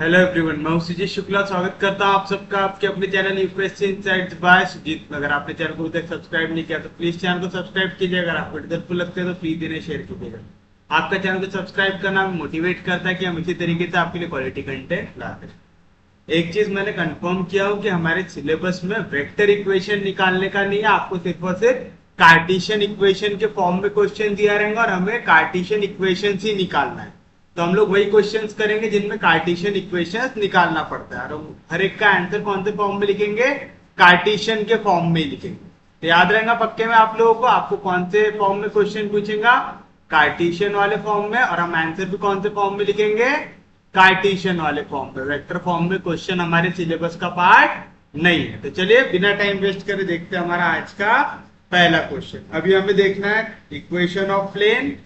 Hello everyone, मैं हूं सुजीत शुक्ला। स्वागत करता हूं आप सबका आपके अपने channel UPSC insights by Sujeet. अगर आपने चैनल को अभी तक सब्सक्राइब नहीं किया तो प्लीज चैनल को सब्सक्राइब कीजिए। अगर आपको हेल्पफुल लगते हैं तो प्लीज इन्हें शेयर कीजिएगा। आपका चैनल को सब्सक्राइब करना हमें मोटिवेट करता है कि हम इसी तरीके से आपके लिए क्वालिटी कंटेंट लाते हैं। एक चीज मैंने कंफर्म किया हूं कि हमारे सिलेबस में वेक्टर इक्वेशन निकालने का नहीं है, आपको सिर्फ और सिर्फ कार्टेशियन इक्वेशन के फॉर्म में क्वेश्चन दिया रहेगा और हमें कार्टेशियन इक्वेशन ही निकालना है। तो हम लोग वही क्वेश्चंस करेंगे जिनमें कार्टेशियन इक्वेशंस निकालना पड़ता है, और हम हर एक का आंसर कौन से फॉर्म में लिखेंगे? कार्टेशियन के फॉर्म में ही लिखेंगे। तो याद रहेगा पक्के में आप लोगों को, आपको कौन से फॉर्म में क्वेश्चन पूछेगा? कार्टेशियन वाले फॉर्म में। और हम आंसर भी कौन से फॉर्म में लिखेंगे? कार्टेशियन वाले फॉर्म में। वेक्टर फॉर्म में क्वेश्चन हमारे सिलेबस का पार्ट नहीं है। तो चलिए बिना टाइम वेस्ट करे देखते हैं हमारा आज का पहला क्वेश्चन। अभी हमें देखना है equation of plane,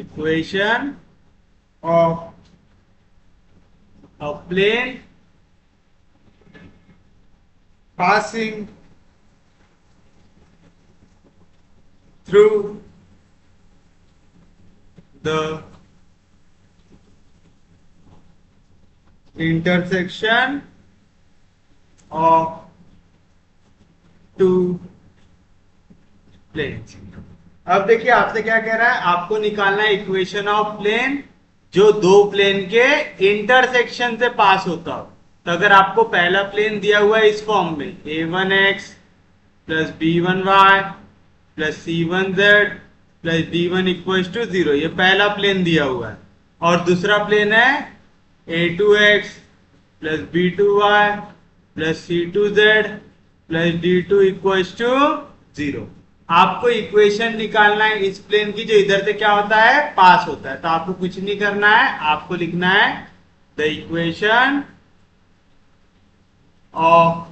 equation of a plane passing through the intersection of two planes। अब देखिए आपसे क्या कह रहा है, आपको निकालना है इक्वेशन ऑफ प्लेन जो दो प्लेन के इंटरसेक्शन से पास होता हो। तो अगर आपको पहला प्लेन दिया हुआ है इस फॉर्म में a1x plus b1y plus c1z plus d1 equal to 0, ये पहला प्लेन दिया हुआ है। और दूसरा प्लेन है a2x plus b2y plus c2z plus d2 equal to 0। आपको इक्वेशन निकालना है इस प्लेन की जो इधर से क्या होता है? पास होता है। तो आपको कुछ नहीं करना है, आपको लिखना है the equation of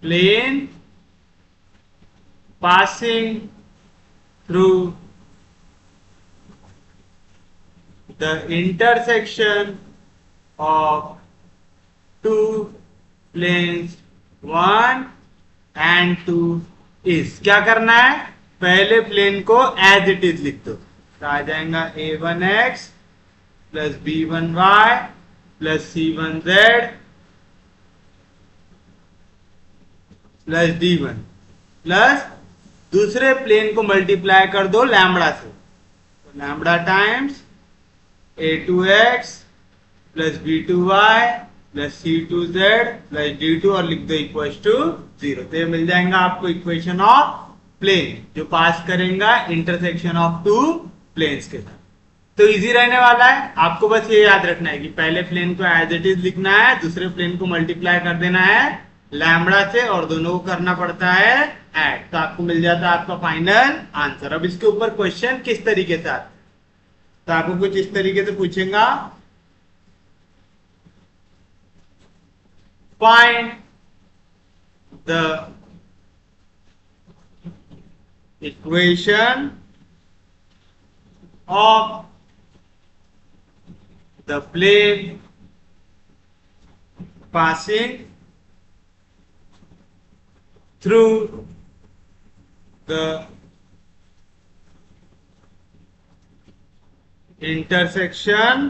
plane passing through the intersection of two planes 1 and 2 is. क्या करना है? पहले प्लेन को एज इट इज लिख दो। तो आ जाएगा a1x plus b1y plus c1z plus d1 plus दूसरे प्लेन को मल्टीप्लाई कर दो लैम्बडा से। तो lambda times a2x plus b2y plus c2z plus d2 और लिख दो इक्वल टू 0। तो ये मिल जाएगा आपको इक्वेशन ऑफ प्लेन जो पास करेगा इंटरसेक्शन ऑफ टू प्लेन्स के साथ। तो इजी रहने वाला है। आपको बस ये याद रखना है कि पहले प्लेन को एज इट इज लिखना है, दूसरे प्लेन को मल्टीप्लाई कर देना है लैम्बडा से और दोनों को करना पड़ता है ऐड। तो आपको मिल जाता है आपका फाइनल आंसर। अब इसके ऊपर क्वेश्चन किस तरीके से आता है? तो आपको कुछ इस तरीके से पूछेगा, find the equation of the plane passing through the intersection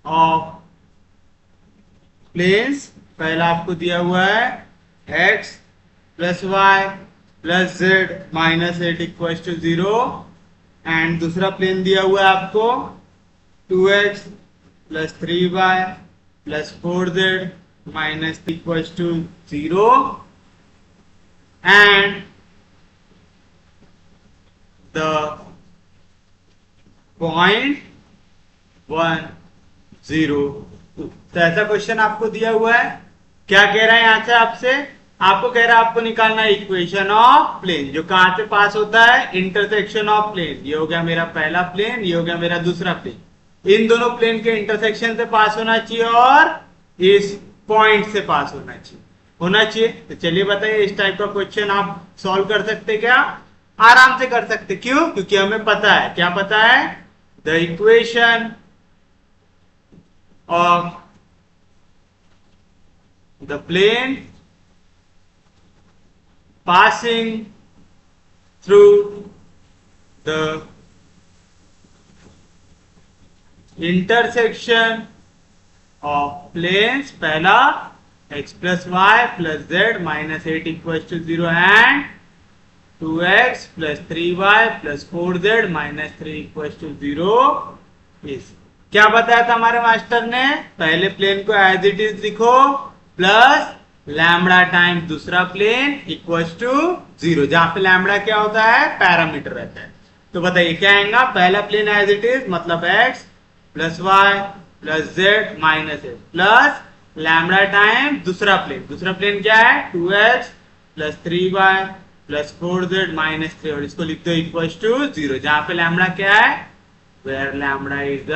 of planes. पहला आपको दिया हुआ है x plus Y plus Z minus 8 equal to 0 and दूसरा प्लेन दिया हुआ है आपको 2x plus 3y plus 4z minus equal to 0 and the point 1 0 2। तो ऐसा क्वेश्चन आपको दिया हुआ है। क्या कह रहा है यहां से आपसे? आपको कह रहा है आपको निकालना है इक्वेशन ऑफ प्लेन जो कहां से पास होता है? Intersection of plane. ये हो गया मेरा पहला प्लेन, ये हो गया मेरा दूसरा प्लेन। इन दोनों प्लेन के इंटरसेक्शन से पास होना चाहिए और इस पॉइंट से पास होना चाहिए। तो चलिए बताइए, इस टाइप का क्वेश्चन आप सॉल्व कर सकते क्या? आराम से कर सकते। क्यों? क्योंकि हमें पता है, क्या पता है? The equation of the plane passing through the intersection of planes, पहला x plus Y plus Z minus 8 equal to 0 and 2x plus 3y plus 4z minus 3 equal to 0 is. क्या बताया था हमारे मास्टर ने? पहले प्लेन को as it is लिखो plus lambda times दूसरा प्लेन इक्वल टू 0, जहां पे लैम्बडा क्या होता है? पैरामीटर रहता है। तो बताइए क्या आएगा? पहला प्लेन एज इट इज मतलब x plus Y plus Z minus H plus lambda time दूसरा प्लेन क्या है? 2x plus 3y plus 4z minus 3, और इसको लिख दो इक्वल टू 0, जहां पे लैम्बडा क्या है? Where lambda is the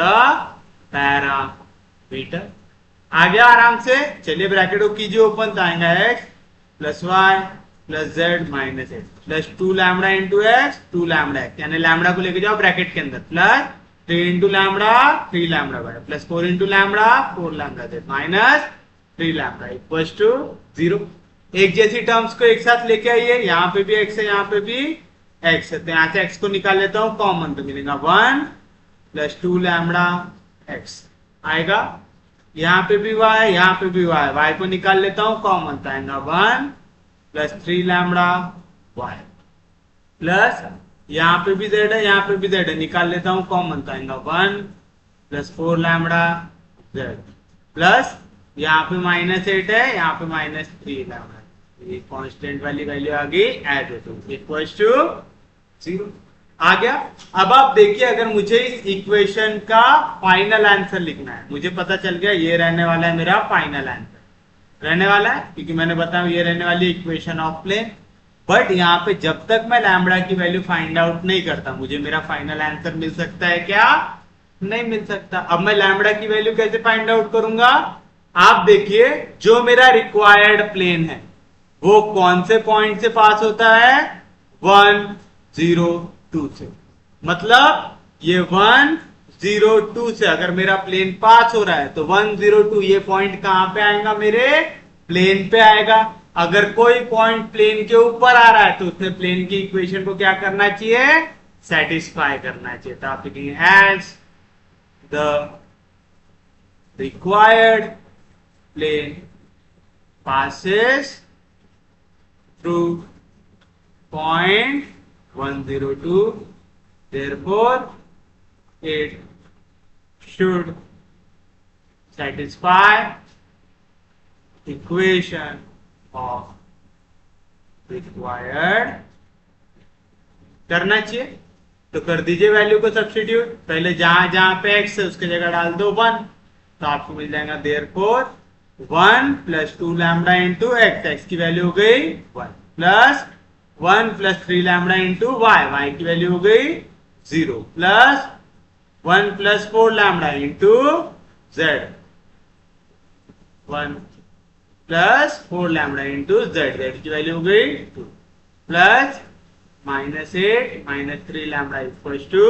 parameter. आ गया आराम से। चलिए ब्रैकेट को कीजिए ओपन, तो आएगा x plus Y plus Z minus H plus 2 lambda into X 2 lambda X, यानी लैम्बडा को लेके जाओ ब्रैकेट के अंदर, plus 3 into lambda 3 lambda Y plus 4 into lambda 4 lambda Z minus 3 lambda equal to 0। एक जैसी टर्म्स को एक साथ लेके आइए, यहाँ पे भी x है यहाँ पे भी x है, तो यहाँ से x को निकाल लेता हूँ कॉमन, तो मिलेगा 1 प्लस 2 लैम्बडा x आएगा। यहाँ पे भी y यहाँ पे भी y को निकाल लेता हूँ कॉमन, तो आएगा 1 प्लस 3 लैम्बडा y प्लस यहाँ पे भी z है यहाँ पे भी z है, निकाल लेता हूँ कॉमन, तो आएगा 1 प्लस 4 लैम्बडा z प्लस यहाँ पे माइनस 8 है यहाँ पे माइनस 3 लैम्बडा, ये कांस्टेंट वाली वैल्यू आ गई as it is equal to 0 आ गया। अब आप देखिए, अगर मुझे इस इक्वेशन का फाइनल आंसर लिखना है, मुझे पता चल गया ये रहने वाला है मेरा फाइनल आंसर रहने वाला है, क्योंकि मैंने बताया ये रहने वाली इक्वेशन ऑफ प्लेन। बट यहाँ पे जब तक मैं लैम्बडा की वैल्यू फाइंड आउट नहीं करता, मुझे मेरा फाइनल आंसर मिल सकता है क्या? नहीं मिल सकता। अब मैं लैम्बडा की वैल्यू कैसे फाइंड आउट करूंगा? आप देखिए, जो मेरा रिक्वायर्ड प्लेन है वो कौन से पॉइंट से पास होता है? 1 0 2 से। मतलब ये 1 0 2 से अगर मेरा प्लेन पास हो रहा है तो 1 0 2 ये पॉइंट कहां पे आएगा? मेरे प्लेन पे आएगा। अगर कोई पॉइंट प्लेन के ऊपर आ रहा है तो उसने प्लेन की इक्वेशन को क्या करना चाहिए? सेटिस्फाई करना चाहिए। तो आप लिखेंगे as the required plane passes through point 102, therefore it should satisfy equation of required। करना चाहिए तो कर दीजिए वैल्यू को सब्स्टिट्यूट, पहले जहां जहां पे x है उसकी जगह डाल दो 1, तो आपको मिल जाएगा therefore 1 plus 2 lambda into X की वैल्यू हो गई 1 plus 1 plus 3 lambda into Y की वैल्यू हो गई 0 plus 1 plus 4 lambda into Z 1 plus 4 lambda into Z की वैल्यू हो गई 2 plus minus 8 minus 3 lambda equal to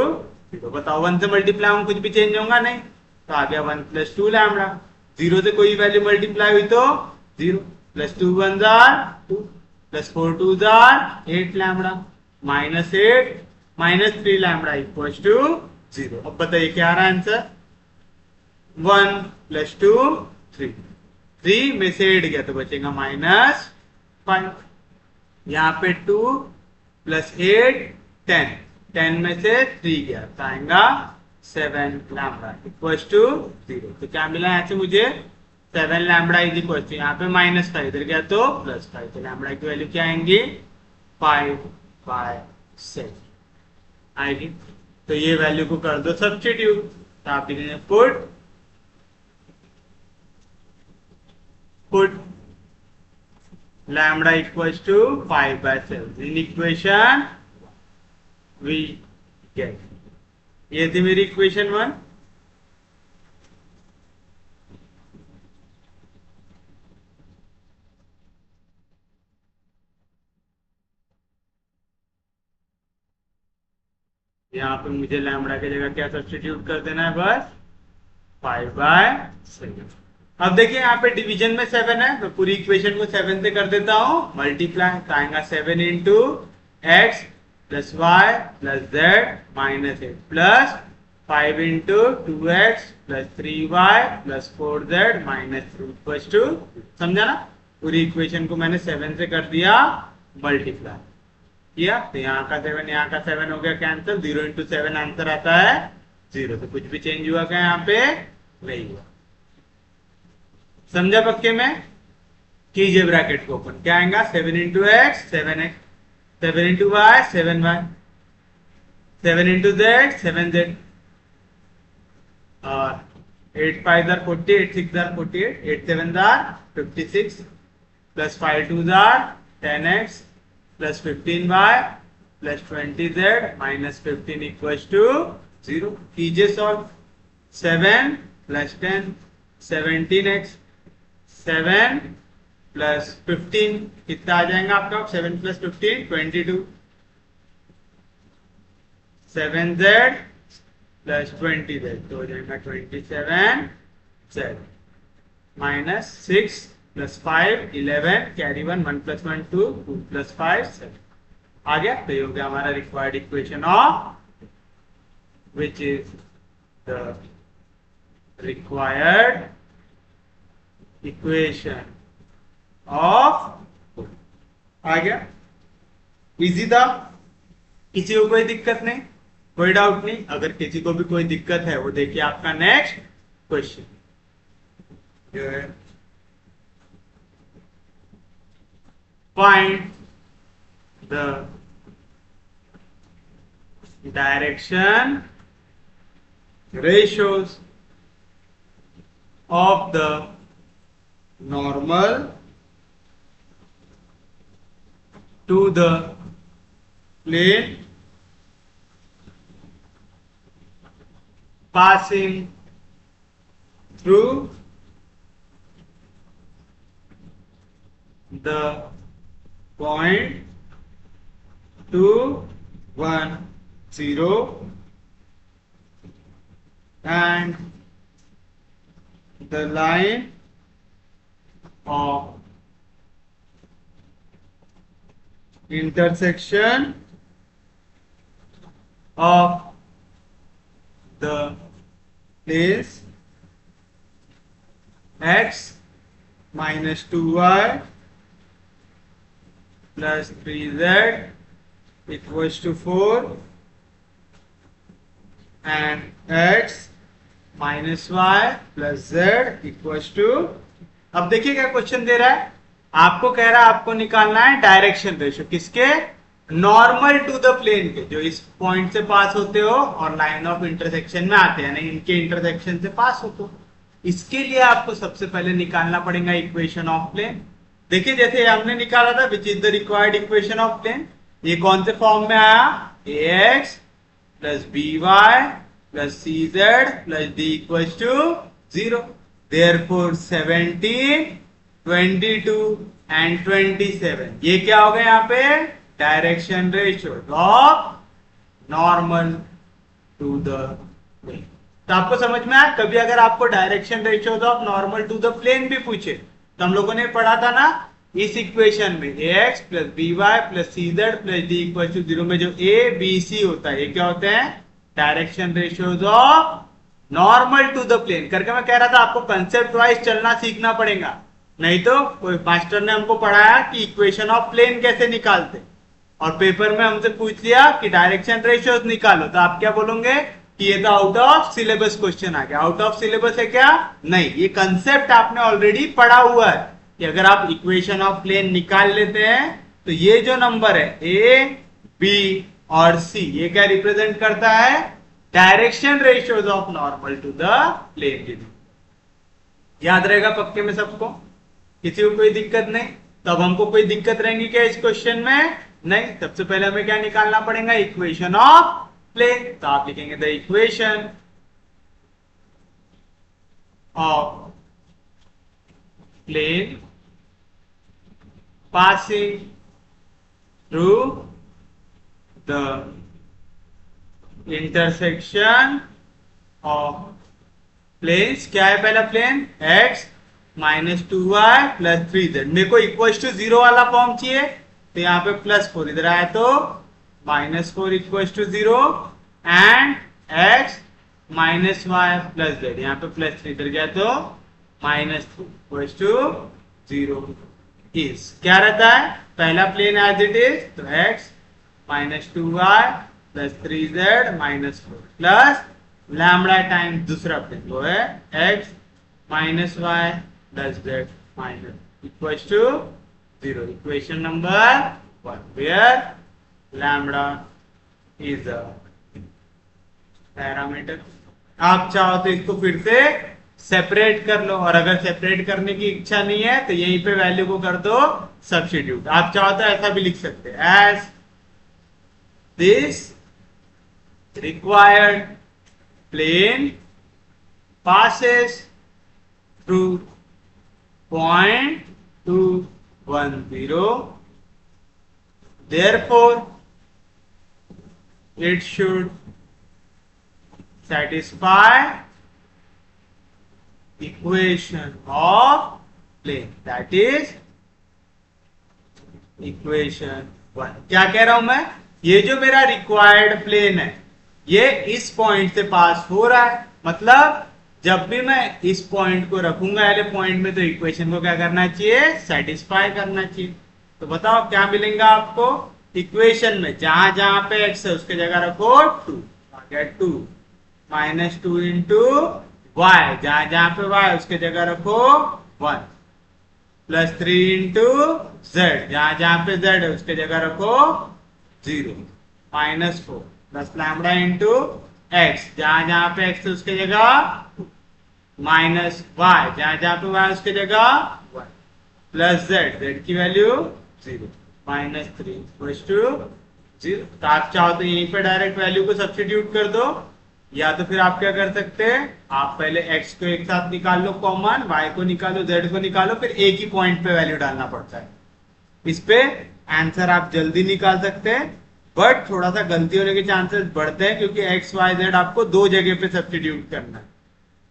0। बताओ 1 से मल्टीप्लाई होगा कुछ भी चेंज होगा नहीं, तो आ गया 1 प्लस 2 लैम्बडा। 0 से कोई वैल्यू मल्टीप्लाई हुई तो 0 plus 2 1 2 plus 4 2 8 lambda minus 8 minus 3 lambda equal to 0। अब बताइए क्या आ रहा है आंसर? 1 प्लस 2 3 में से 8 गया तो बचेगा माइनस 5। यहाँ पे 2 प्लस 8 10 में से 3 गया तो आएगा 7 लैम्बडा इक्वल टू 0। तो क्या मिला यहाँ से मुझे? 7 लैम्बडा इज इक्वल टू, यहाँ पे माइनस 5 इधर गया तो प्लस 5, तो लैम्बडा की वैल्यू क्या आएंगी? 5/7 आएगी। तो ये वैल्यू को कर दो सब्स्टिट्यूट, तो आप लिखेंगे put lambda equal to 5/7 in equation we get. ये थी मेरी इक्वेशन 1। यहाँ पे मुझे लैम्बडा की जगह क्या सब्स्टिट्यूट कर देना है? बस 5/7। अब देखिए यहाँ पे डिवीजन में 7 है, तो पूरी इक्वेशन को 7 से कर देता हूँ मल्टीप्लाई, तो आएगा 7 into X plus Y plus Z minus 8 plus 5 into 2x plus 3y plus 4z minus 3 equals to, समझा ना? पूरी इक्वेशन को मैंने 7 से कर दिया मल्टीप्लाई किया, तो यहाँ का 7 यहाँ का 7 हो गया कैंसिल, 0 इंटू 7 आंसर आता है 0। तो कुछ भी चेंज हुआ क्या यहाँ पे? नहीं हुआ। समझा पक्के में? कीजिए ब्रैकेट को ओपन, क्या आएगा? 7 into X 7x, 7 into Y 7y, 7 into Z 7z, और 8 5 40, 8 6 48, 8 7 56, plus 5 2 10x, plus 15y plus 20z minus 15 equals to 0। कीजिए सॉल्व, 7 प्लस 10 17x, 7 प्लस 15 कितना आ जाएगा आपका? 7 प्लस 15 22, 7z प्लस 20z तो हो जाएगा 27z, minus 6 plus 5 11, carry 1 1 plus 1 2 2 plus 5 7 आ गया। तो ये हो गया हमारा required equation of, which is the required equation of, आ गया। इजी था, किसी को कोई दिक्कत नहीं, कोई डाउट नहीं? अगर किसी को भी कोई दिक्कत है वो देखिए आपका नेक्स्ट क्वेश्चन जो है, find the direction ratios of the normal to the plane passing through the point 2 1 0 and the line of intersection of the place x minus 2y plus 3z equals to 4 and x minus Y plus Z equals to. अब देखिए क्या question दे रहा है आपको, कह रहा है आपको निकालना है डायरेक्शन रेशियो किसके? नॉर्मल टू द प्लेन के, जो इस पॉइंट से पास होते हो और लाइन ऑफ इंटरसेक्शन में आते हैं, नहीं इनके इंटरसेक्शन से पास होते हो। इसके लिए आपको सबसे पहले निकालना पड़ेगा इक्वेशन ऑफ प्लेन। देखिए जैसे हमने निकाला था which is the required equation of plane, ये कौन से फॉर्म में आया? ax plus by plus cz plus d equals to 0. Therefore 17, 22 and 27 ये क्या हो गया यहाँ पे? Direction ratio of normal to the plane. तो आपको समझ में आया? कभी अगर आपको direction ratio of normal to the plane भी पूछे तो हम लोगों ने पढ़ा था ना इस इक्वेशन में ax plus by plus cz plus d equal to 0 में जो a b c होता है ये क्या होते हैं? Direction ratios of normal to the plane. करके मैं कह रहा था आपको कंसेप्ट वाइज चलना सीखना पड़ेगा, नहीं तो कोई मास्टर ने हमको पढ़ाया कि इक्वेशन ऑफ प्लेन कैसे निकालते और पेपर में हमसे पूछ लिया कि डायरेक्शन रेशियोज निकालो, तो आप क्या बोलोगे कि ये तो आउट ऑफ सिलेबस क्वेश्चन आ गया। आउट ऑफ सिलेबस है क्या? नहीं, ये कंसेप्ट आपने ऑलरेडी पढ़ा हुआ है कि अगर आप इक्वेशन ऑफ प्लेन निकाल लेते हैं तो ये जो नंबर है ए बी और सी ये क्या रिप्रेजेंट करता है? Direction ratios of normal to the plane. याद रहेगा पक्के में सबको? किसी को कोई दिक्कत नहीं? तब हमको कोई दिक्कत रहेगी क्या इस क्वेश्चन में? नहीं। सबसे पहले हमें क्या निकालना पड़ेगा? Equation of plane. तो आप लिखेंगे the equation of plane passing through the intersection of planes, क्या है पहला plane? x minus 2y plus 3z। मेरे को इक्वल टू 0 वाला फॉर्म चाहिए तो यहाँ पे प्लस 4 इधर आया तो minus 4 equal to 0 and x minus Y plus Z, यहाँ पे प्लस 3 इधर गया तो माइनस 3 इक्वल्स टू 0 इज क्या रहता है, पहला प्लेन एज इट इज तो x minus 2y plus 3z minus 4 plus lambda time दूसरा प्लेन वो है x minus Y plus Z minus equals to 0, equation number 1 where lambda is a parameter. आप चाहो तो इसको फिर से सेपरेट कर लो, और अगर सेपरेट करने की इच्छा नहीं है तो यहीं पे वैल्यू को कर दो सब्स्टिट्यूट। आप चाहो तो ऐसा भी लिख सकते हैं, as this required plane passes through point 210, therefore it should satisfy equation of plane, that is equation 1। क्या कह रहा हूं मैं, ये जो मेरा रिक्वायर्ड प्लेन है ये इस पॉइंट से पास हो रहा है, मतलब जब भी मैं इस पॉइंट को रखूंगा वाले पॉइंट में तो इक्वेशन को क्या करना चाहिए, सेटिस्फाई करना चाहिए। तो बताओ क्या मिलेगा आपको इक्वेशन में, जहां जहां पे x है उसके जगह रखो 2, आ गया 2 माइनस 2 इंटू वाई, जहां जहां पे y उसके जगह रखो 1 प्लस 3 इंटू जेड, जहां जहां पे z है उसके जगह रखो 0 minus 4 plus lambda into x, जहां जहां पे x है उसके जगह माइनस y, जहां जहां पे y उसके जगह 1 प्लस z की वैल्यू 0 माइनस 3 इक्वल्स टू 0। तो आप चाहो तो यहीं पे डायरेक्ट वैल्यू को सब्स्टिट्यूट कर दो, या तो फिर आप क्या कर सकते हैं, आप पहले x को एक साथ निकाल लो कॉमन, y को निकालो, z को निकालो, फिर एक ही पॉइंट पे वैल्यू डालना पड़ता है। इस पे आंसर आप जल्दी निकाल सकते हैं, बट थोड़ा सा गलती होने के चांसेस बढ़ते हैं क्योंकि x y z आपको दो जगह पे सब्स्टिट्यूट करना है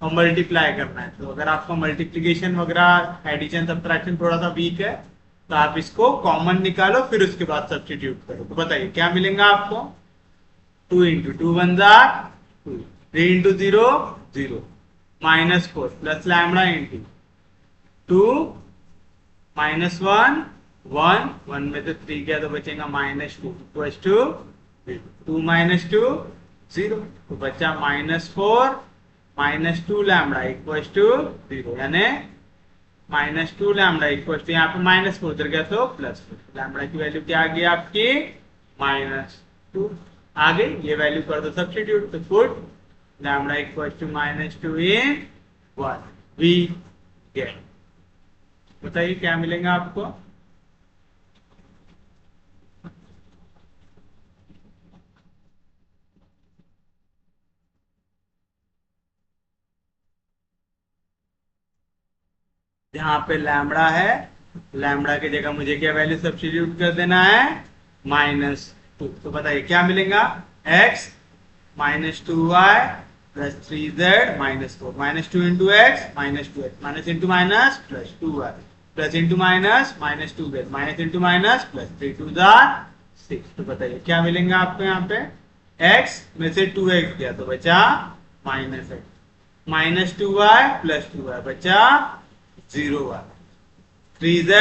और मल्टीप्लाई करना है। तो अगर आपका मल्टीप्लीकेशन वगैरह एडिशन सब्ट्रैक्शन थोड़ा सा वीक है तो आप इसको कॉमन निकालो फिर उसके बाद सब्स्टिट्यूट करो। तो बताइए क्या मिलेगा आपको, 2 इंटू 2 1 जा 2, 3 into 0 0 minus 4 plus lambda into 2 minus 1 1 1 में से 3 गया तो बचेगा माइनस 2 इक्वल्स टू 2 माइनस 2 0, तो बचा minus 4 minus 2 lambda equals to 0, यानी माइनस 2 लैम्बडा इक्वल्स टू, यहाँ पे माइनस 4 उधर गया तो प्लस 4, लैम्बडा की वैल्यू क्या आ गई आपकी माइनस 2 आ गई, ये वैल्यू कर दो सब्स्टिट्यूट, तो put lambda equals to minus 2 in 1 we get. बताइए क्या मिलेगा आपको, जहां पे लैम्बडा है लैम्बडा की जगह मुझे क्या वैल्यू सब्स्टिट्यूट कर देना है माइनस 2। तो बताइए क्या मिलेगा, x minus 2y plus 3z minus 4 minus 2 into x minus 2x minus into minus plus 2y plus into minus minus 2z minus into minus plus 3 2 6। तो बताइए क्या मिलेगा आपको, यहाँ पे x में से 2x गया तो बचा minus x minus 2y plus 2y बचा 0y, 3z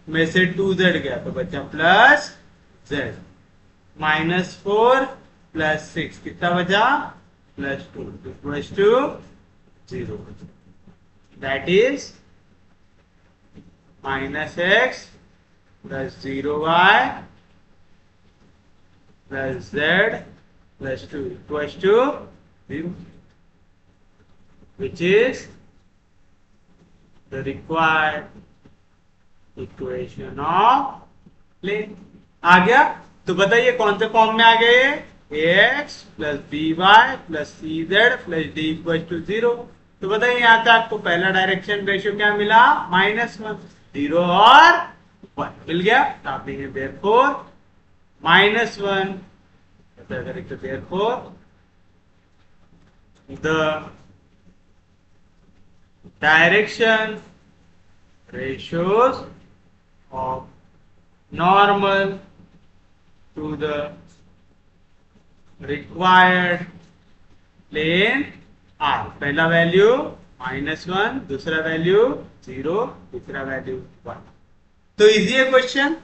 में से 2z गया तो बचा प्लस z, माइनस 4 प्लस 6 कितना बचा plus 2 equals to 0, that is minus x plus 0y plus z plus 2 equals to 0, which is the required equation of plane। आ गया, तो बताइए कौन से फॉर्म में आ गए, ax plus by plus cz plus d equal to 0। तो बताइए यहाँ से आपको पहला डायरेक्शन रेशियो क्या मिला -1, 0 और 1 मिल गया, तो आप देंगे therefore -1, therefore the direction ratios of normal to the required plane are, पहला वैल्यू -1, दूसरा वैल्यू 0, तीसरा वैल्यू 1। तो इजी है क्वेश्चन।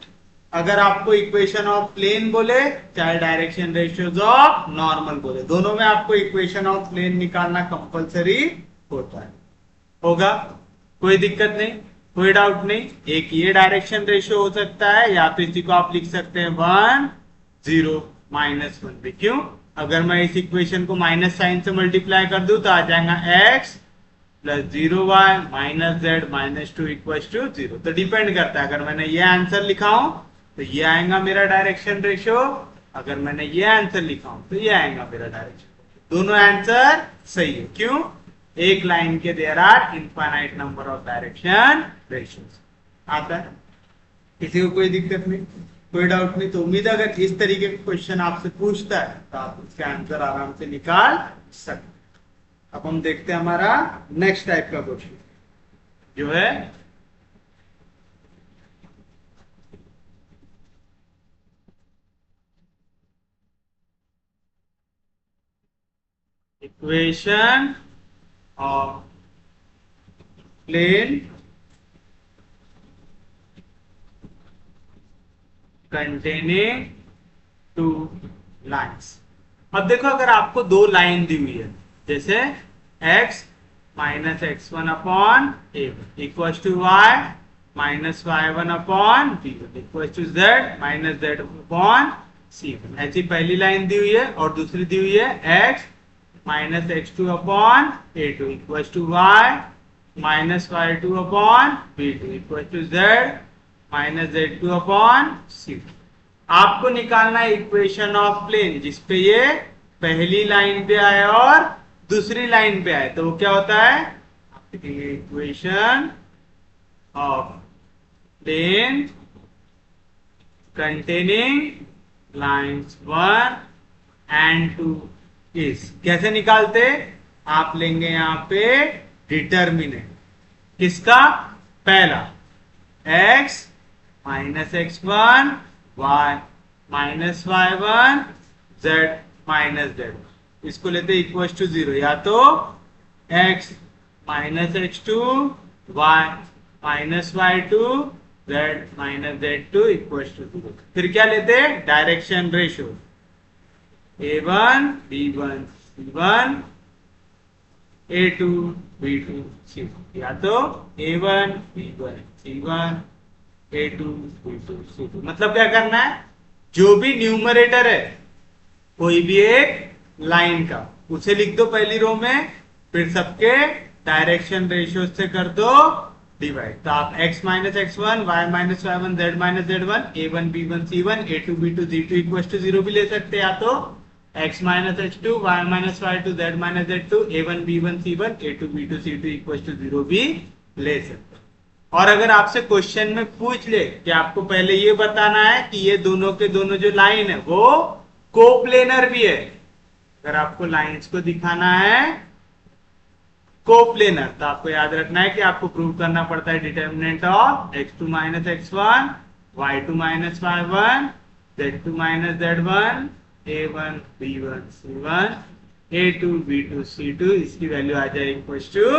अगर आपको इक्वेशन ऑफ प्लेन बोले चाहे डायरेक्शन रेशियोज ऑफ नॉर्मल बोले, दोनों में आपको इक्वेशन ऑफ प्लेन निकालना कंपलसरी होता है। होगा, कोई दिक्कत नहीं, कोई डाउट नहीं। एक ये डायरेक्शन रेशियो हो सकता है, या तो इसी को आप लिख सकते हैं 1 0 -1 भी। क्यों? अगर मैं इस इक्वेशन को माइनस साइन से मल्टीप्लाई कर दूं तो आ जाएगा x plus 0y minus z minus 2 equal to 0। तो डिपेंड करता है, अगर मैंने ये आंसर लिखा हूं तो ये आएगा मेरा डायरेक्शन रेशियो, अगर मैंने ये आंसर लिखा हूं तो ये आएगा मेरा डायरेक्शन। दोनों आंसर सही है। क्यों? एक लाइन के there are infinite number of direction ratios. आता है, किसी को कोई दिक्कत नहीं, कोई डाउट नहीं। तो उम्मीद है अगर इस तरीके का क्वेश्चन आपसे पूछता है तो आप उसके आंसर आराम से निकाल सकते। अब हम देखते हैं हमारा नेक्स्ट टाइप का क्वेश्चन जो है equation of plane containing two lines. अब देखो, अगर आपको दो लाइन दी हुई है, जैसे x minus x1 upon a1 equal to y minus y1 upon b1 equal to z minus z upon c1, ऐसी पहली लाइन दी हुई है। और दूसरी दी हुई है x minus x2 upon a2 equal to y minus y2 upon b2 equal to z minus z2 upon c2। आपको निकालना है इक्वेशन ऑफ प्लेन जिसपे ये पहली लाइन पे आए और दूसरी लाइन पे आए। तो वो क्या होता है? आप लिखेंगे equation of plane containing lines 1 and 2 is. कैसे निकालते? आप लेंगे यहां पे डिटर्मिनेंट किसका? पहला x minus x1 y minus y1 z minus z, इसको लेते इक्वल टू 0, या तो x minus x2 y minus y2 z minus z2 equal to 0। फिर क्या लेते? Direction ratio a1 b1 c1 a2 b2 c2, या तो a1 b1 c1 a2 b2 c2। मतलब क्या करना है? जो भी न्यूमरेटर है कोई भी एक लाइन का, उसे लिख दो पहली रो में, फिर सबके डायरेक्शन रेशियो से कर दो डिवाइड। तो आप x minus x1 y minus y1 z minus z1 a1 b1 c1 a2 b2 c2 equal to 0 भी ले सकते हैं, या तो x minus h2 y minus y2 z minus z2 a1 b1 c1 a2 b2 c2 equal to 0 भी ले सकते हैं। और अगर आपसे क्वेश्चन में पूछ ले कि आपको पहले ये बताना है कि ये दोनों के दोनों जो लाइन है वो कोप्लेनर भी है, अगर आपको लाइंस को दिखाना है कोप्लेनर, तो आपको याद रखना है कि आपको प्रूव करना पड़ता है determinant of x2 minus x1 y2 minus y1 z2 minus z1 a1 b1 c1 a2 b2 c2, इसकी वैल्यू आ जाए इक्वल टू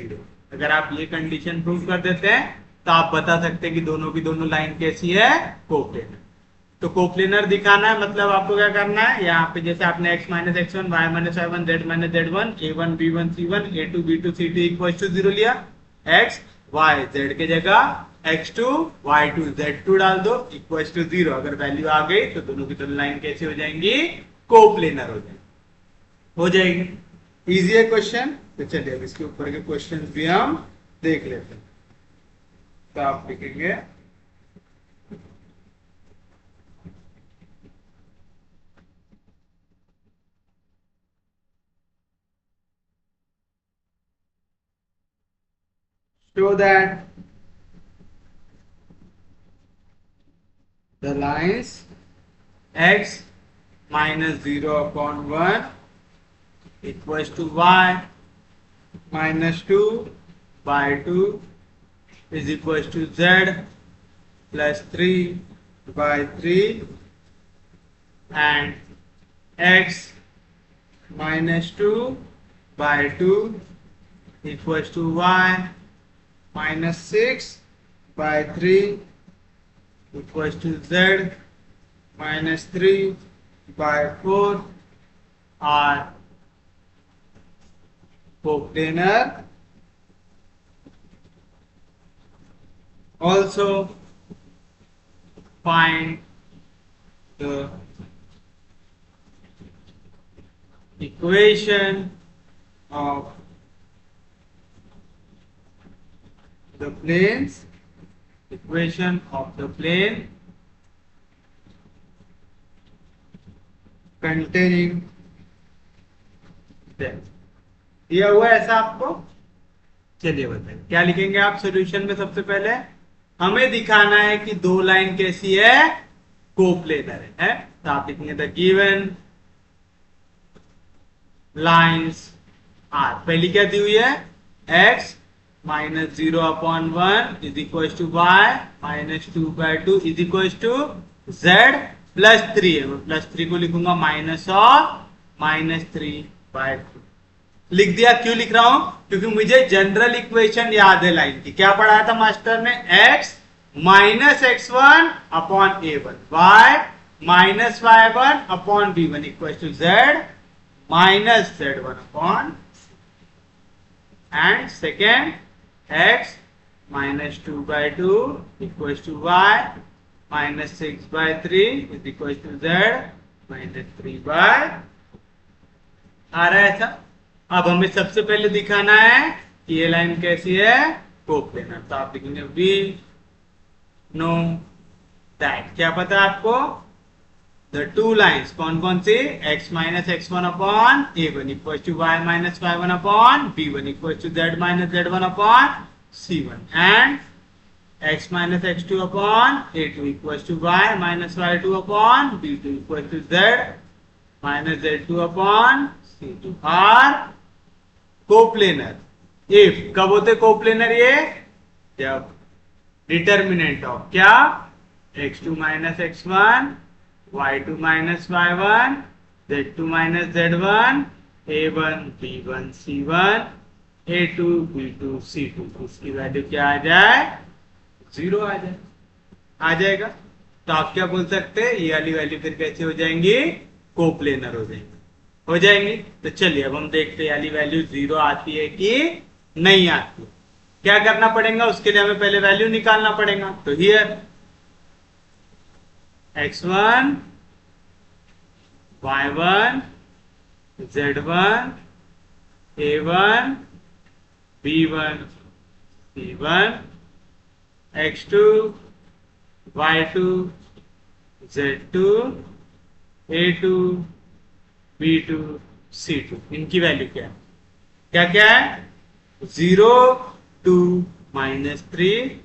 0। अगर आप ये कंडीशन प्रूव कर देते हैं तो आप बता सकते हैं कि दोनों की दोनों लाइन कैसी है? कोप्लेनर। तो कोप्लेनर दिखाना है, मतलब आपको क्या करना है? यहाँ पे जैसे आपने x minus x1 y minus y1 z minus z1 a1 b1 c1 a2 b2 c2 equal to 0 लिया। x y z के जगह x2 y2 z2 डाल दो इक्वल टू 0। अगर वैल्यू आ गई तो दोनों की दोनों लाइन कैसी हो जाएंगी? कोप्लेनर हो जाएगी। इजी है क्वेश्चन। तो चलिए अब इसके ऊपर के क्वेश्चंस भी हम देख लेते हैं। तो आप लिखेंगे show that the lines x minus 0 upon 1 equals to y minus 2 by 2 is equals to z plus 3 by 3 and x -2/2 equals to y -6/3 equals to z -3/4 are coplanar. Also find the equation of the planes, equation of the plane containing them. दिया हुआ ऐसा आपको, चलिए बताइए क्या लिखेंगे आप solution में। सबसे पहले हमें दिखाना है कि दो लाइन कैसी है, कोप्लेनर है। तो आप लिखेंगे द गिवन लाइंस आर, पहली क्या दी हुई है, x -0/1 is equal to y -2/2 is equal to z +3 है। मैं +3 को लिखूंगा माइनस और -3/2 लिख दिया। क्यों लिख रहा हूं, क्योंकि मुझे जनरल इक्वेशन याद है लाइन की। क्या पढ़ाया था मास्टर ने, x -x1/a1 y -y1/b1 equal to z -z1/, and second x -2/2 equals to y -6/3 is equals to z -3/, आ रहा है ऐसा। अब हमें सबसे पहले दिखाना है कि ये लाइन कैसी है, कोप्लेनर। तो आप लिखेंगे वी नो दैट, क्या पता है आपको, द टू लाइन्स कौन कौन सी, x -x1/a1 equals to y -y1/b1 equals to z -z1/c1 and x -x2/a2 equals to y -y2/b2 equals to z -z2/c2 are coplanar. If कब होते कोप्लेनर ये, जब डिटर्मिनेंट ऑफ क्या, x2 -x1 y2 -y1 z2 -z1 a1 b1 c1 a2 b2 c2, इसकी value क्या आ जाए, 0 आ जाए, आ जाएगा। तो आप क्या बोल सकते हैं, ये वाली वैल्यू फिर कैसे हो जाएंगी, कोप्लेनर हो जाएंगी, हो जाएंगी। तो चलिए अब हम देखते हैं वाली वैल्यू 0 आती है कि नहीं आती। क्या करना पड़ेगा, उसके लिए हमें पहले वैल्यू निकालना पड़ेगा। तो here x1 y1 z1 a1 b1 c1 x2 y2 z2 a2 b2 c2, इनकी वैल्यू क्या है, क्या क्या है, 0 2 -3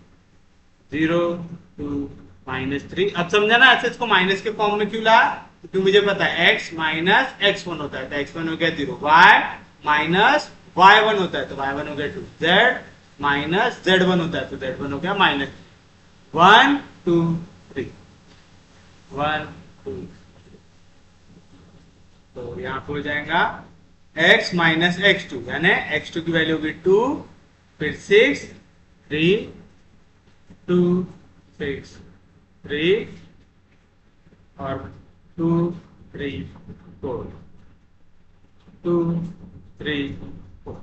0 2 -3। अब समझा ना, ऐसे इसको माइनस के फॉर्म में क्यों लाया, क्योंकि मुझे पता है x -x1 होता है तो x1 हो गया 0, y -y1 होता है तो y1 हो गया 2, z -z1 होता है तो z1 हो गया -1 2 3 1 2। तो यहाँ पे हो जाएगा x -x2 यानी x2 की वैल्यू होगी 2, फिर 6 3 2 6 3 और 2 3 4 2 3 4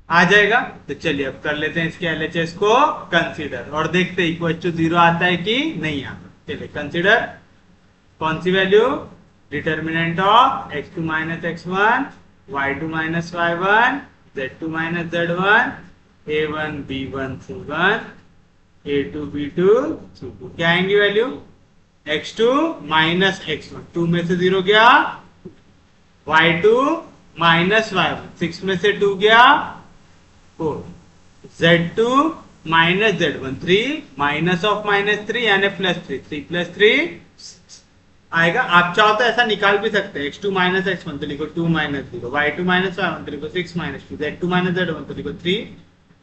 आ जाएगा। तो चलिए अब कर लेते हैं इसके LHS को कंसीडर और देखते हैं इक्वल टू 0 आता है कि नहीं आता। चलिए कंसीडर, कौन सी value, determinant of x2 -x1 y2 -y1 z2 -z1 a1 b1 c1 a2 b2 c2, क्या आएंगी वैल्यू, x2 -x1 2 में से 0 गया, y2 -y1 6 में से 2 गया 4, z2 -z1 3 माइनस ऑफ -3 यानी +3 3 + 3 आएगा। आप चाहो तो ऐसा निकाल भी सकते हैं, x2 -x1 तो लिखो 2 - 0, y2 -y1 तो लिखो 6 - 2, z2 -z1 तो लिखो 3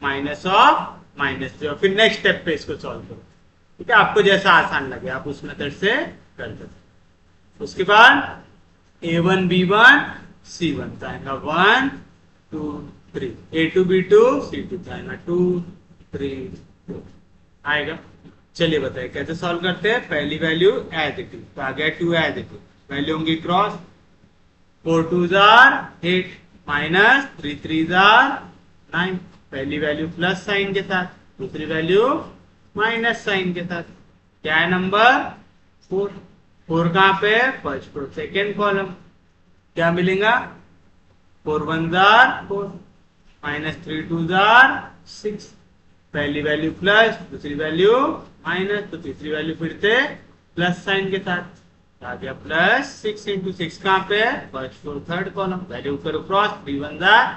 माइनस ऑफ -3 और फिर नेक्स्ट स्टेप पे इसको सॉल्व करो। ठीक है, आपको जैसा आसान लगे आप उस मेथड से कर सकते। उसके बाद a1 b1 C1 तो आएगा 1 2 3, A2 B2 C2 तो आएगा 2 3 4 आएगा। चलिए बताइए कैसे सॉल्व करते हैं। पहली वैल्यू एज इट इज तो आ गया 2 एज इट इज, वैल्यू होंगी cross, 4 2s are 8 minus 3 3s are 9, पहली वैल्यू प्लस साइन के साथ, दूसरी वैल्यू माइनस साइन के साथ। क्या है नंबर 4, 4 कहां पे फर्स्ट रो सेकेंड कॉलम, क्या मिलेगा 4 1s are 4 minus 3 2s are 6, पहली वैल्यू प्लस दूसरी वैल्यू माइनस, तो तीसरी वैल्यू फिर से प्लस साइन के साथ, आ गया प्लस 6 इंटू 6 कहां पे है first row third column, value करो cross, 3 1s are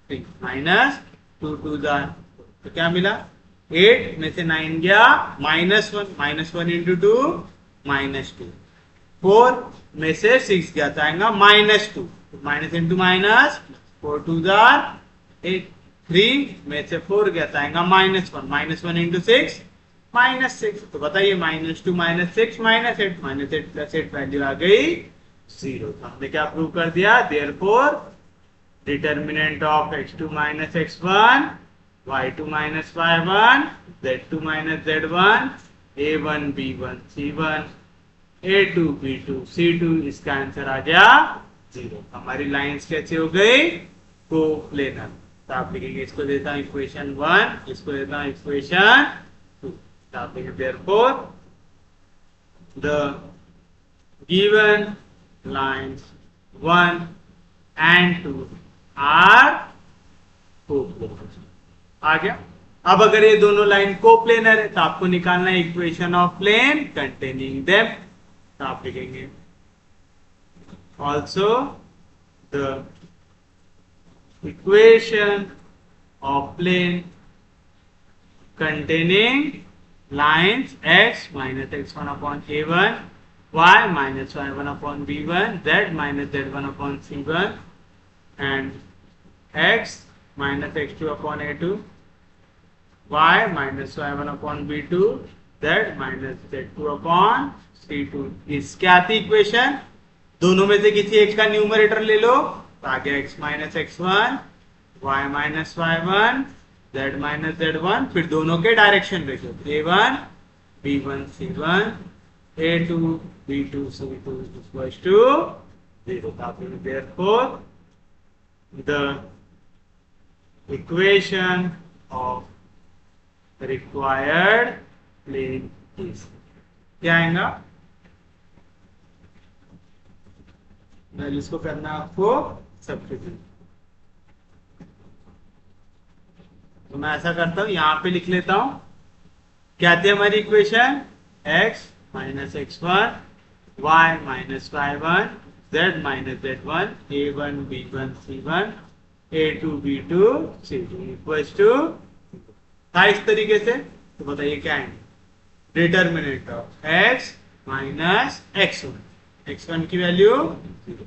3 minus 2 2s are 4, तो क्या मिला 8 में से 9 गया माइनस 1 इंटू 2 माइनस 2, 4 में से 6 गया तो आएगा minus 2, minus into minus 4 2s are 8, 3 में से 4 गया तो आएगा माइनस 1 इंटू 6 माइनस 6, तो बताइए minus 2 minus 6 minus 8 plus 8 value आ गई 0। तो हमने क्या प्रूव कर दिया, therefore determinant of x2 minus x1 y2 minus y1 z2 minus z1 a1 b1 c1 a2 b2 c2, इसका आंसर आ गया 0। हमारी लाइंस कैसे हो गई कोप्लेनर, तो आप लिखेंगे इसको देता हूं इक्वेशन 1, इसको देता हूं इक्वेशन 2, तो आप लिखेंगे therefore the given lines 1 and 2 are coplanar. आ गया। अब अगर ये दोनों लाइन कोप्लेनर है तो आपको निकालना है equation of plane containing them, तो आप लिखेंगे also the equation of plane containing lines x minus x1 upon a1, y minus y1 upon b1, z minus z1 upon c1, and x minus x2 upon a2, y minus y1 upon b2, z minus z2 upon c2। इस क्या थी equation, दोनों में से किसी एक का numerator ले लो, तो आ गया x minus x1 y minus y1 z minus z1, फिर दोनों के direction ratio a1 b1 c1 a2 b2 c2 equals to 0। therefore the equation of required plane is, क्या आएगा वैल्यूज को करना आपको सब्स्टिट्यूट, तो मैं ऐसा करता हूं यहां पे लिख लेता हूं, क्या थी हमारी equation x minus x1 y minus y1 z minus z1 a1 b1 c1 a2 b2 c2 equals to था इस तरीके से। तो बताइए क्या है determinant of x minus x1 की वैल्यू 0,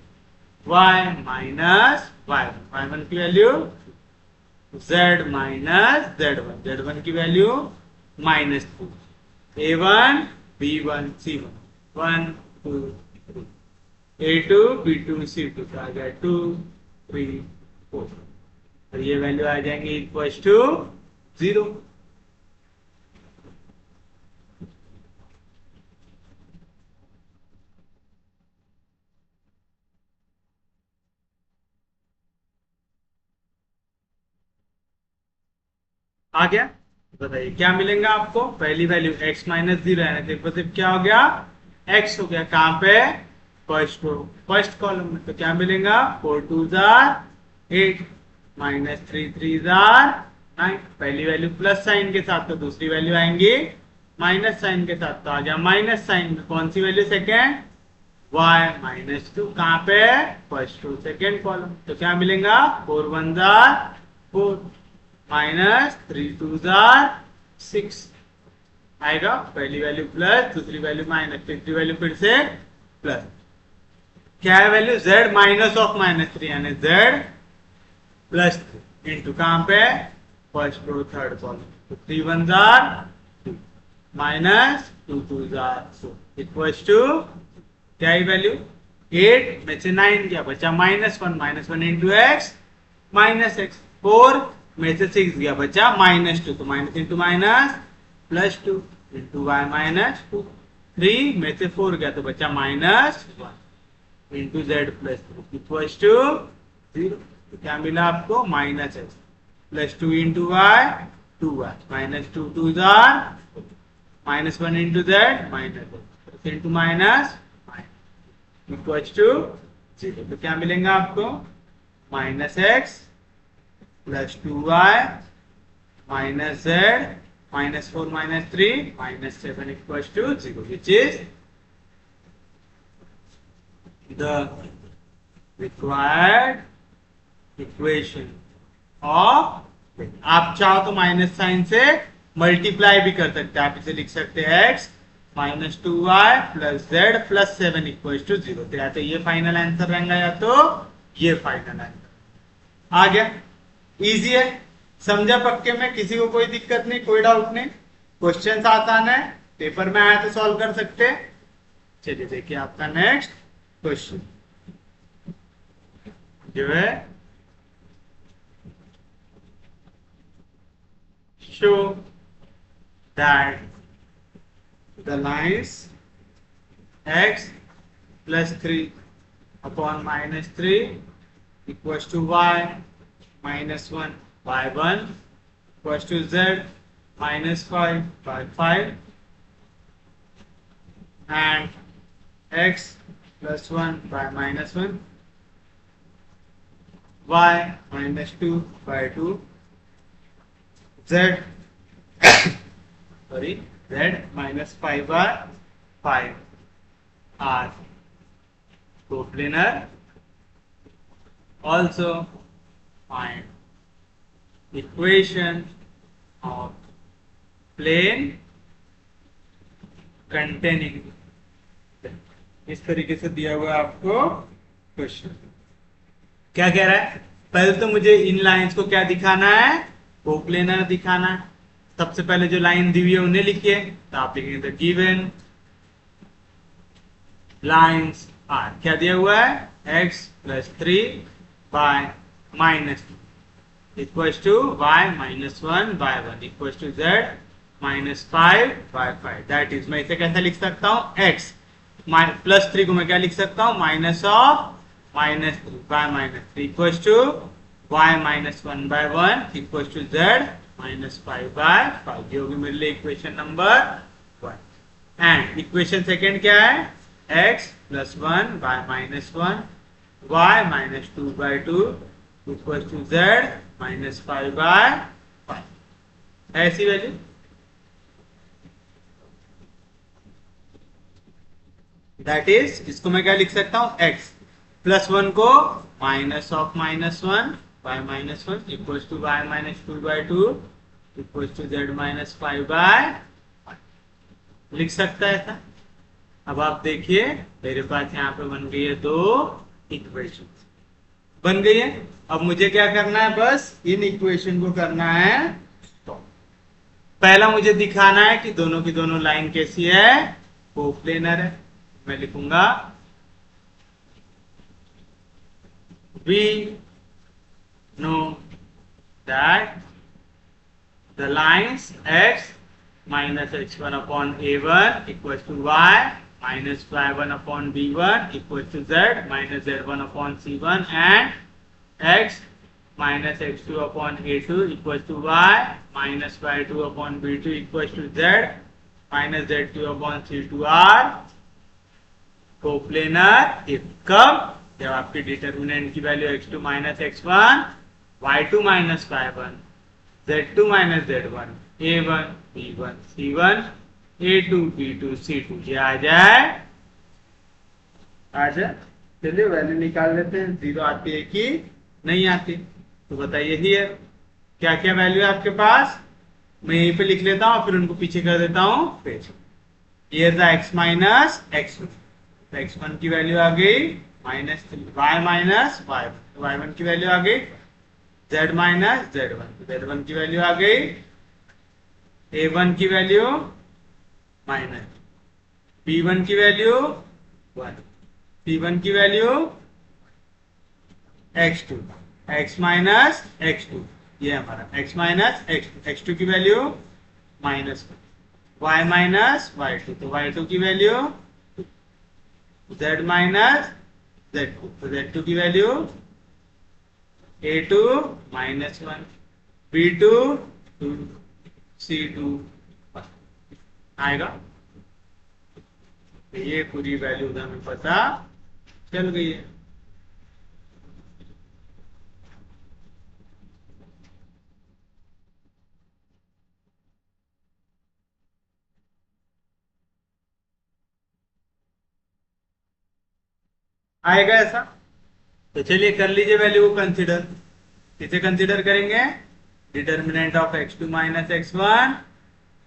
y माइनस y1 की वैल्यू z माइनस z1 की value -2, a1 b1 c1 1 2 3 a2 b2 c2 तो आ गया 2 3 4, तो ये वैल्यू आ जाएंगे इक्वल्स टू 0। आ गया, बताइए क्या मिलेगा आपको, पहली वैल्यू x माइनस 0 है, मतलब क्या हो गया x हो गया, कहां पे फर्स्ट कॉलम में, तो क्या मिलेगा 4 2s are 8 minus 3 3s are 9, पहली वैल्यू प्लस साइन के साथ तो दूसरी वैल्यू आएंगी माइनस साइन के साथ, तो आ गया माइनस साइन में कौन सी वैल्यू सेकेंड y माइनस 2, कहां पे फर्स्ट रो सेकेंड कॉलम, तो क्या मिलेगा 4 1s are 4 minus 3 2s are 6 आएगा, पहली वैल्यू प्लस दूसरी वैल्यू माइनस, तीसरी वैल्यू फिर से प्लस, क्या है वैल्यू z माइनस ऑफ -3 यानी z प्लस 3 इंटू कहां पे फर्स्ट रो थर्ड कॉलम, तो 3 1s are 2 minus 2 2s are 4 equals to क्या है वैल्यू 8 में से 9 गया, बचा -1, -1 इंटू एक्स माइनस एक्स। 4 में से 6 गया, बचा -2, तो minus into minus +2 into Y -2। 3 में से 4 गया, तो बचा -1 इंटू जेड प्लस टू 0। तो क्या मिला आपको? -x +2 into Y 2y -2 2 -1 into Z -x into minus equals to 0। तो क्या मिलेंगे आपको? -x +2y -z -4 -3 -7 equals to 0, which is the required equation of। आप चाहो तो माइनस साइन से मल्टीप्लाई भी कर सकते हैं। आप इसे लिख सकते हैं x -2y + z + 7 equals to 0। तो या तो ये फाइनल आंसर रहेगा या तो ये फाइनल आंसर। आ गया? इजी है, समझा पक्के में? किसी को कोई दिक्कत नहीं, कोई डाउट नहीं? क्वेश्चन आसान है, पेपर में आया तो सॉल्व कर सकते हैं। चलिए देखिए आपका नेक्स्ट क्वेश्चन जो है, show that the lines x +3 upon -3 equals to y -1 by 1 equals to z -5 by 5 and x +1 by -1 y -2 by 2 z sorry z -5 by 5 are coplanar। Also find equation of plane containing। इस तरीके से दिया हुआ है आपको question. क्या कह रहा है? पहले तो मुझे इन लाइंस को क्या दिखाना है? कोप्लेनर दिखाना है। सबसे पहले जो लाइन दी हुई है उन्हें लिखिए। तो आप लिखेंगे द गिवन लाइंस आर, क्या दिया हुआ है? x +3 by -2 equals to y -1 by 1 equals to z -5 by 5। That is, मैं इसे कैसे लिख सकता हूँ? x +3 को मैं क्या लिख सकता हूँ? -3 by -3 equals to y -1 by 1 equals to z -5 by 5। ये होगी मेरे लिए equation number 1। And equation second क्या है? x +1 by -1 y -2 by 2 equals to z -5 by 5। ऐसी वैल्यू दैट इज, इसको मैं क्या लिख सकता हूँ? x +1 को -1 by -1 equals to y -2 by 2 equals to z -5 by 5 लिख सकता है ऐसा। अब आप देखिए मेरे पास यहाँ पे बन गई है दो इक्वेशन, बन गई है। अब मुझे क्या करना है? बस इन इक्वेशन को करना है। तो पहला मुझे दिखाना है कि दोनों की दोनों लाइन कैसी है? कोप्लेनर है। मैं लिखूंगा we know that the lines x -x1 upon a1 equals to y -y1 upon b1 equals to z -z1 upon c1 and x -x2 upon a2 equals to y -y2 upon b2 equals to z -z2 upon c2 are coplanar if कब? जब आपकी determinant की value x2 -x1 y2 -y1 z2 -z1 a1 b1 c1 a2 b2 c2 ये आ जाए। चलिए value निकाल लेते हैं। 0 आती है कि नहीं आती? तो बताइए ही है क्या क्या वैल्यू है आपके पास। मैं यहीं पे लिख लेता हूँ, फिर उनको पीछे कर देता हूँ page. Here the x -x1, x1 की वैल्यू आ गई -3, y -y1 की वैल्यू आ गई z -z1 की वैल्यू आ गई a1 की वैल्यू -, b1 की वैल्यू 1, C1 की value x2, x minus x2, ये हमारा x माइनस x2, x2 की value minus y minus y2, तो y2 की वैल्यू z माइनस z2, तो z2 की value a2 minus 1, b2 2, c2 1 आएगा। तो ये पूरी वैल्यू हमें पता चल गई है। आएगा ऐसा? तो चलिए कर लीजिए वैल्यू को कंसीडर। किसे कंसीडर करेंगे? Determinant of x2 minus x1,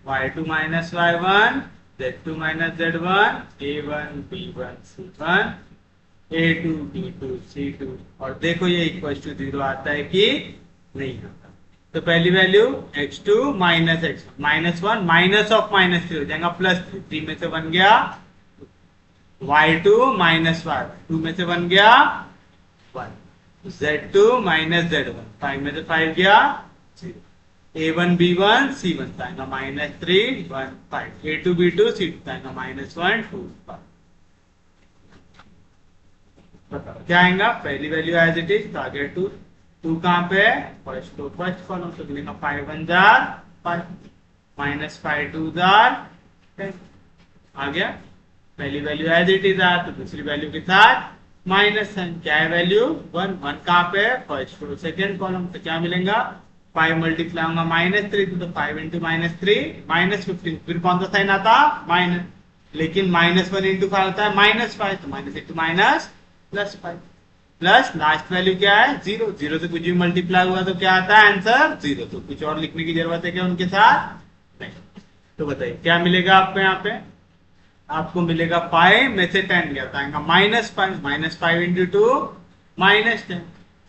y2 minus y1, z2 minus z1, a1 b1 c1, a2 b2 c2, और देखो ये इक्वल टू 0 आता है कि नहीं आता। तो पहली value x2 minus x1, minus 1 minus of minus 3 हो जाएगा प्लस 3 में से 1 गया, y2 माइनस y1, 2 में से 1 गया 1, z2 माइनस z1, 5 में से 5 गया 0, a1 b1 c1 आएगा माइनस 3 1 5, a2 b2 c2 आएगा माइनस 1 2 5। बताओ क्या आएगा? पहली वैल्यू एज इट इज, तो आगे 2 कहां पे है? फर्स्ट कॉलम, तो मिलेगा 5 1 जार 5 माइनस 5 2 जार 10 आ गया। पहली वैल्यू एज इट इज आ, तो दूसरी वैल्यू के साथ माइनस साइन, क्या है वैल्यू 1 1 कहां पे है? फर्स्ट रो सेकंड कॉलम, तो क्या मिलेगा? 5 मल्टीप्लाई होगा माइनस 3, तो 5 इंटू माइनस 3 माइनस 15, फिर कौन सा साइन आता? माइनस, लेकिन माइनस 1 इंटू 5 होता है माइनस 5, तो minus into minus plus 5, plus last value क्या है? 0, 0 से कुछ भी मल्टीप्लाई हुआ तो क्या आता है? आंसर 0, तो कुछ और लिखने की जरूरत है क्या उनके साथ? नहीं। तो बताइए क्या मिलेगा आपको? यहाँ पे आपको मिलेगा 5 में से 10 गया था minus 5, minus 5 into 2 minus 10,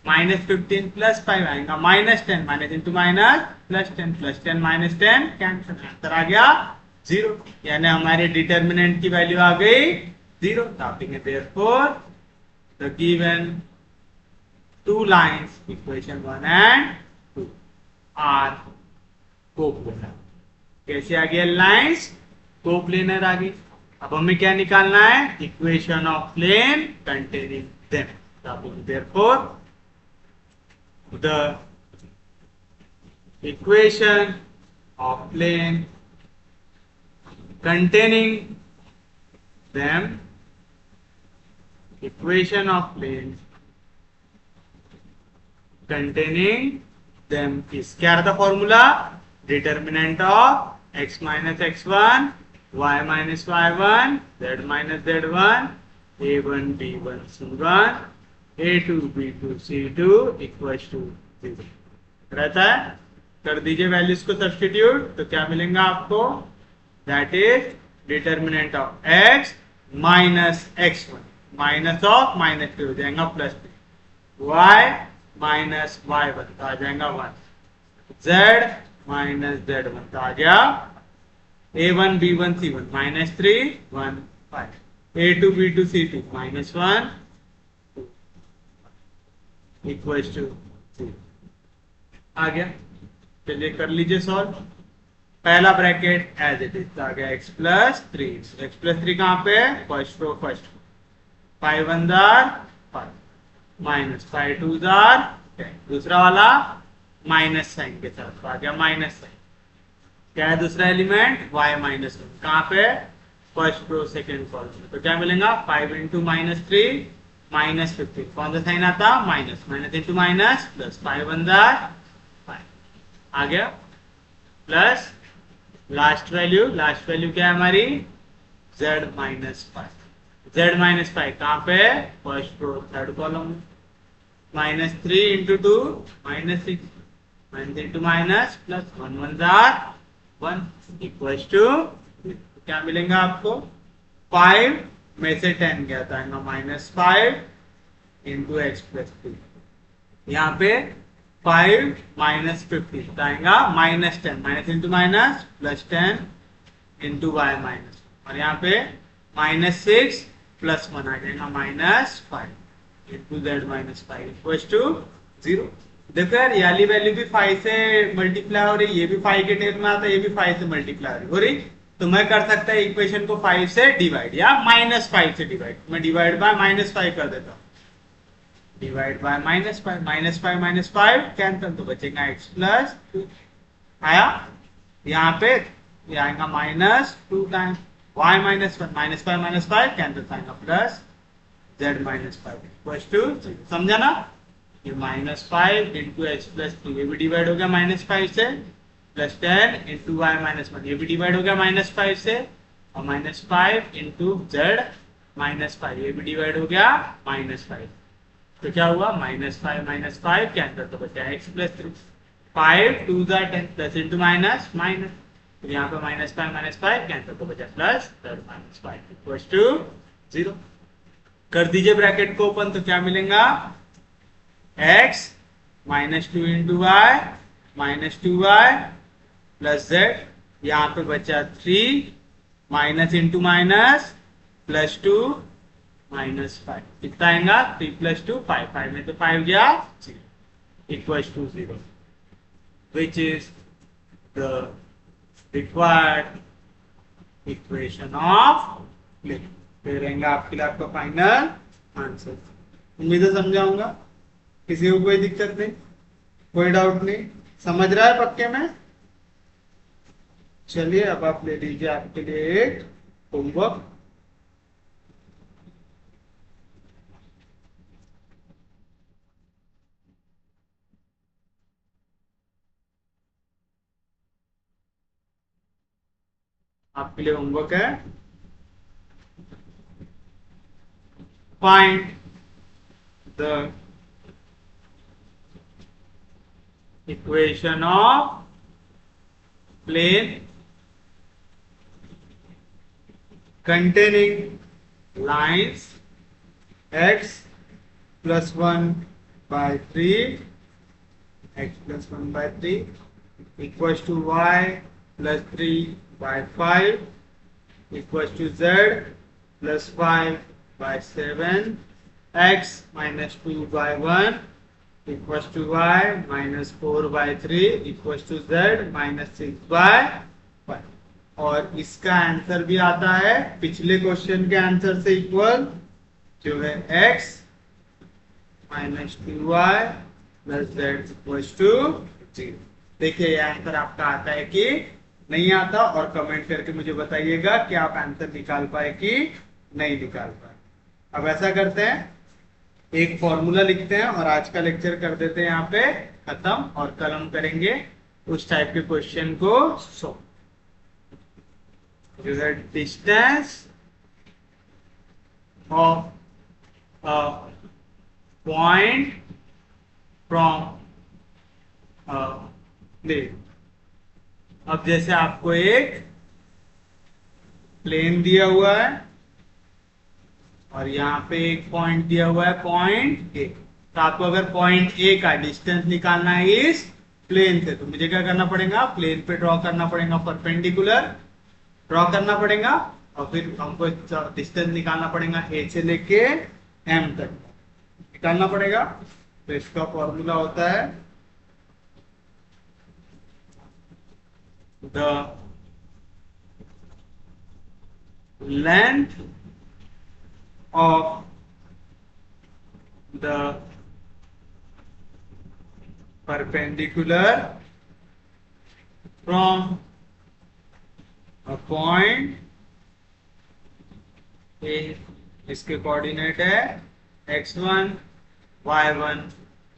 minus 15 plus 5 आएगा minus 10, minus into minus plus 10, plus 10 minus 10 cancel, answer आ गया 0, यानी हमारे डिटर्मिनेंट की वैल्यू आ गई 0। Therefore the given two lines, equation 1 and 2 are coplanar। कैसे आ गया? लाइंस कोप्लेनर आ गई। अब हमें क्या निकालना है? Equation of plane containing them. Therefore the equation of plane containing them, equation of plane containing them is, क्या रहता formula? Determinant of x minus x1, y minus y1, z minus z1, a1 b1 c1, a2 b2 c2 equal to 0 रहता है। कर दीजिए values को substitute, तो क्या मिलेगा आपको? That is determinant of x minus x1, minus of minus 3 हो जाएगा प्लस 3, y माइनस y1 तो आ जाएगा 1, z माइनस z1 तो आ गया a1 b1 c1 minus 3 1 5, a2 b2 c2 minus 1 equal to 0 आ गया। चलिए कर लीजिए सॉल्व। पहला ब्रैकेट एज इट इज, आ गया x प्लस 3, x प्लस 3 कहां पे? फर्स्ट रो, फर्स्ट 5 1 जार 5 माइनस 5 2 जार 10, दूसरा वाला माइनस साइन के साथ, आ गया माइनस साइन। क्या है दूसरा एलिमेंट? y माइनस 1, कहां पे? फर्स्ट रो सेकंड कॉलम, तो क्या मिलेगा? 5 इंटू माइनस 3 माइनस 15, कौन सा साइन आता? Minus, minus into minus plus, 5 1 जार 5 आ गया, प्लस लास्ट वैल्यू क्या है हमारी? z माइनस 5, z माइनस 5 कहां पे? First row third column, minus 3 into 2 minus 6, minus into minus plus, 1 1 जार 1 इक्वल टू, क्या मिलेगा आपको? 5 में से 10 गया था माइनस 5 इंटू एक्स प्लस 3, यहाँ पे 5 माइनस 15 आएगा minus 10, minus into minus plus 10 into Y minus, और यहाँ पे माइनस 6 +1 आ जाएगा -5 इंटू जेड -5 इक्वल टू 0। देखो यार, ये वाली वैल्यू भी 5 से मल्टीप्लाई हो रही, ये भी 5 के टेबल में आता है, ये भी 5 से मल्टीप्लाई हो रही। तो मैं कर सकता है इक्वेशन को 5 से डिवाइड या -5 से डिवाइड। मैं डिवाइड बाय -5 कर देता हूँ, डिवाइड बाय -5 -5 कैंसिल, तो बचेगा x+2 आया। यहाँ पे ये आएगा -2 टाइम्स y -1 -5 कैंसिल आएगा प्लस z -5 इक्वल टू 0। समझा ना? ये -5 इंटू x+2 ये भी डिवाइड हो गया -5 से, +10 इंटू y -1 ये भी डिवाइड हो गया -5 से, और -5 इंटू z -5 ये भी डिवाइड हो गया -5। तो क्या हुआ? -5 कैंसिल, तो बचा x+3 5 2 10 plus into minus minus, तो यहाँ पे -5 कैंसिल, तो बचा प्लस -5 इक्वल टू 0। कर दीजिए ब्रैकेट को ओपन, तो क्या मिलेगा? x -2 into Y -2y plus z, यहाँ पे बचा 3 माइनस इंटू माइनस +2 -5 कितना आएगा? 3 + 2 5 5 में तो 5 गया 0 equal to 0, which is the required equation of plane। फिर रहेगा आपके लिए आपका फाइनल आंसर। उम्मीद है समझाऊंगा, किसी को कोई दिक्कत नहीं, कोई डाउट नहीं, समझ रहा है पक्के में? चलिए अब आप ले लीजिए आपके लिए एक होमवर्क। आपके लिए होमवर्क है, find the equation of plane containing lines x +1 by 3 equals to y +3 by 5 equals to z +5 by 7 x -2 by 1 equals to y -4 by 3 equals to z -6 by 5। और इसका आंसर भी आता है पिछले क्वेश्चन के आंसर से equal, जो है x -2y + z = 0। देखिए ये आंसर आपका आता है कि नहीं आता, और कमेंट करके मुझे बताइएगा कि आप आंसर निकाल पाए कि नहीं निकाल पाए। अब ऐसा करते हैं, एक फॉर्मूला लिखते हैं और आज का लेक्चर कर देते हैं यहाँ पे खत्म, और कल हम करेंगे उस टाइप के क्वेश्चन को सॉल्व। जो है distance of a point from plane. अब जैसे आपको एक प्लेन दिया हुआ है और यहाँ पे एक पॉइंट दिया हुआ है पॉइंट ए, तो आपको अगर पॉइंट ए का डिस्टेंस निकालना है इस प्लेन से, तो मुझे क्या करना पड़ेगा? प्लेन पे ड्रॉ करना पड़ेगा, परपेंडिकुलर ड्रॉ करना पड़ेगा, और फिर हमको डिस्टेंस निकालना पड़ेगा ए से लेके एम तक निकालना पड़ेगा। तो इसका फॉर्मूला होता है the length of the perpendicular from a point A, इसके कोऑर्डिनेट है x1 y1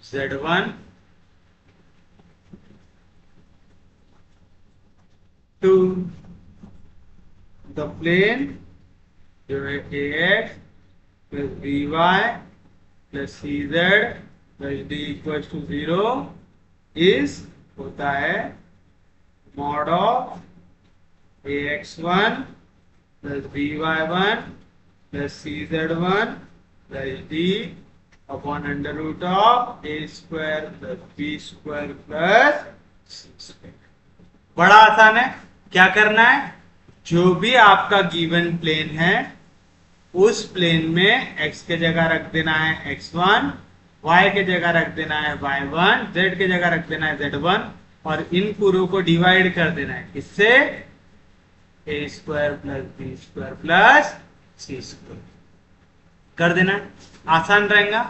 z1 to the plane जो है ax plus by plus cz plus d equals to 0 is होता है mod of ax1 plus by1 plus cz1 plus d upon under root of a square plus b square plus c square। बड़ा आसान है। क्या करना है? जो भी आपका गिवन प्लेन है उस प्लेन में x के जगह रख देना है x1, y के जगह रख देना है y1, z के जगह रख देना है z1 और इन पूरों को डिवाइड कर देना है किससे, a square plus b square plus c square कर देना है। आसान रहेगा,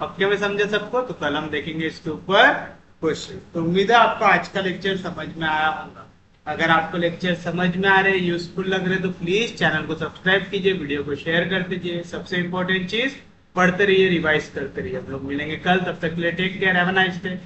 पक्के में समझे सबको। तो कल हम देखेंगे इसके ऊपर क्वेश्चन। तो उम्मीद है आपको आज का लेक्चर समझ में आया होगा। अगर आपको लेक्चर समझ में आ रहे, यूजफुल लग रहे तो प्लीज चैनल को सब्सक्राइब कीजिए, वीडियो को शेयर कर दीजिए। सबसे इंपॉर्टेंट चीज, पढ़ते रहिए, रिवाइज करते रहिए। हम लोग मिलेंगे कल, तब तक के लिए take care, have a nice day.